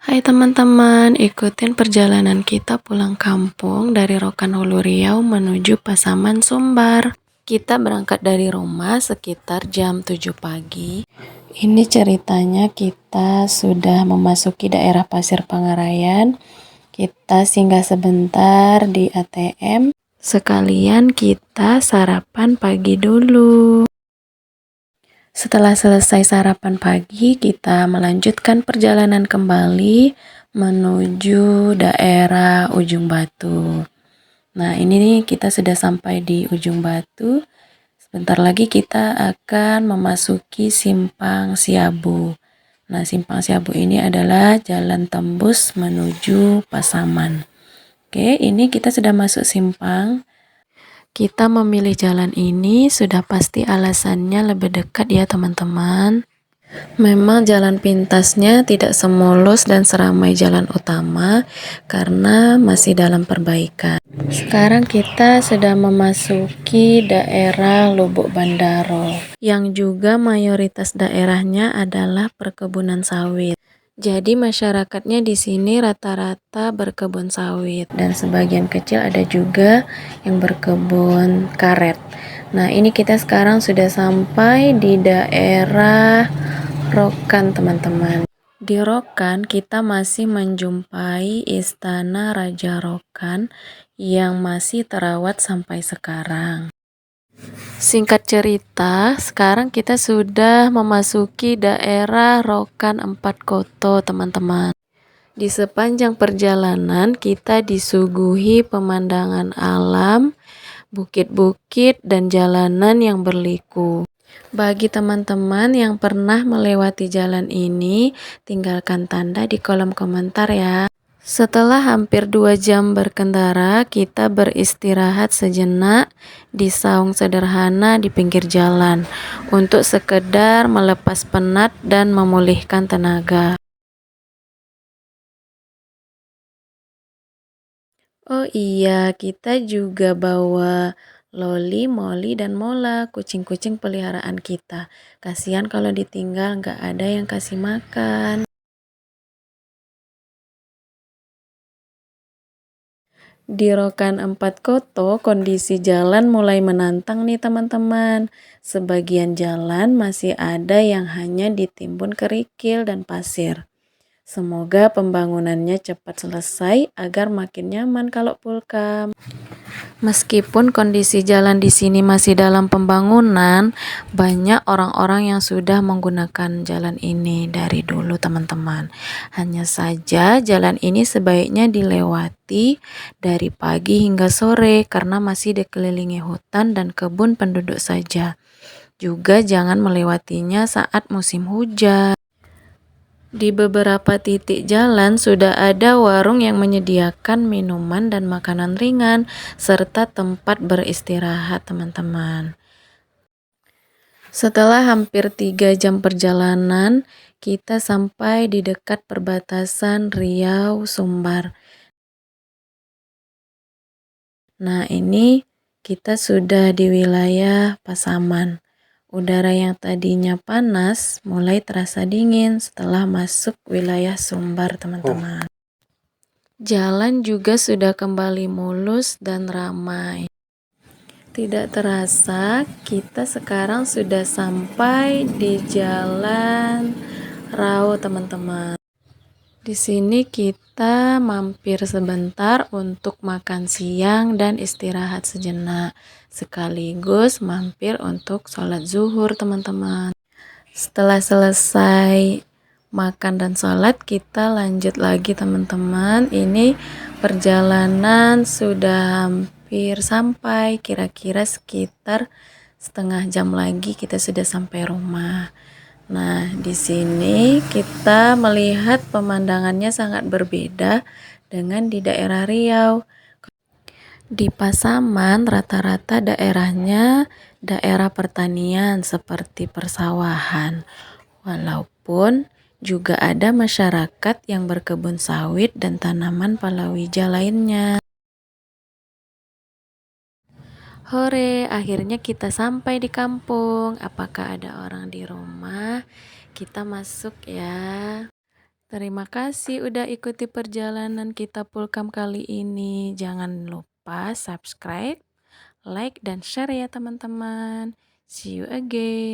Hai teman-teman, ikutin perjalanan kita pulang kampung dari Rokan Hulu Riau menuju Pasaman Sumbar. Kita berangkat dari rumah sekitar jam 7 pagi. Ini ceritanya kita sudah memasuki daerah Pasir Pangarayan. Kita singgah sebentar di ATM. Sekalian kita sarapan pagi dulu. Setelah selesai sarapan pagi, kita melanjutkan perjalanan kembali menuju daerah Ujung Batu. Nah, ini nih kita sudah sampai di Ujung Batu. Sebentar lagi kita akan memasuki Simpang Siabu. Nah, Simpang Siabu ini adalah jalan tembus menuju Pasaman. Oke, ini kita sudah masuk simpang. Kita memilih jalan ini sudah pasti alasannya lebih dekat ya teman-teman. Memang jalan pintasnya tidak semulus dan seramai jalan utama karena masih dalam perbaikan. Sekarang kita sedang memasuki daerah Lubuk Bandaro yang juga mayoritas daerahnya adalah perkebunan sawit. Jadi masyarakatnya di sini rata-rata berkebun sawit dan sebagian kecil ada juga yang berkebun karet. Nah, ini kita sekarang sudah sampai di daerah Rokan, teman-teman. Di Rokan kita masih menjumpai Istana Raja Rokan yang masih terawat sampai sekarang. Singkat cerita, sekarang kita sudah memasuki daerah Rokan 4 Koto, teman-teman. Di sepanjang perjalanan kita disuguhi pemandangan alam, bukit-bukit, dan jalanan yang berliku. Bagi teman-teman yang pernah melewati jalan ini, tinggalkan tanda di kolom komentar ya. Setelah hampir 2 jam berkendara, kita beristirahat sejenak di saung sederhana di pinggir jalan untuk sekedar melepas penat dan memulihkan tenaga. Oh iya, kita juga bawa Loli, Molly, dan Mola, kucing-kucing peliharaan kita. Kasihan kalau ditinggal nggak ada yang kasih makan. Di Rokan 4 Koto, kondisi jalan mulai menantang nih teman-teman. Sebagian jalan masih ada yang hanya ditimbun kerikil dan pasir. Semoga pembangunannya cepat selesai agar makin nyaman kalau pulang. Meskipun kondisi jalan di sini masih dalam pembangunan, banyak orang-orang yang sudah menggunakan jalan ini dari dulu, teman-teman. Hanya saja jalan ini sebaiknya dilewati dari pagi hingga sore karena masih dikelilingi hutan dan kebun penduduk saja. Juga jangan melewatinya saat musim hujan. Di beberapa titik jalan sudah ada warung yang menyediakan minuman dan makanan ringan, serta tempat beristirahat, teman-teman. Setelah hampir 3 jam perjalanan, kita sampai di dekat perbatasan Riau-Sumbar. Nah, ini kita sudah di wilayah Pasaman. Udara yang tadinya panas mulai terasa dingin setelah masuk wilayah Sumbar, teman-teman. Jalan juga sudah kembali mulus dan ramai. Tidak terasa, kita sekarang sudah sampai di Jalan Rao, teman-teman. Di sini kita mampir sebentar untuk makan siang dan istirahat sejenak, sekaligus mampir untuk sholat zuhur, teman-teman. Setelah selesai makan dan sholat, kita lanjut lagi, teman-teman. Ini perjalanan sudah hampir sampai, kira-kira sekitar setengah jam lagi kita sudah sampai rumah. Nah, di sini kita melihat pemandangannya sangat berbeda dengan di daerah Riau. Di Pasaman rata-rata daerahnya daerah pertanian seperti persawahan. Walaupun juga ada masyarakat yang berkebun sawit dan tanaman palawija lainnya. Hore, akhirnya kita sampai di kampung. Apakah ada orang di rumah? Kita masuk ya. Terima kasih udah ikuti perjalanan kita Pulkam kali ini. Jangan lupa subscribe, like, dan share ya teman-teman. See you again.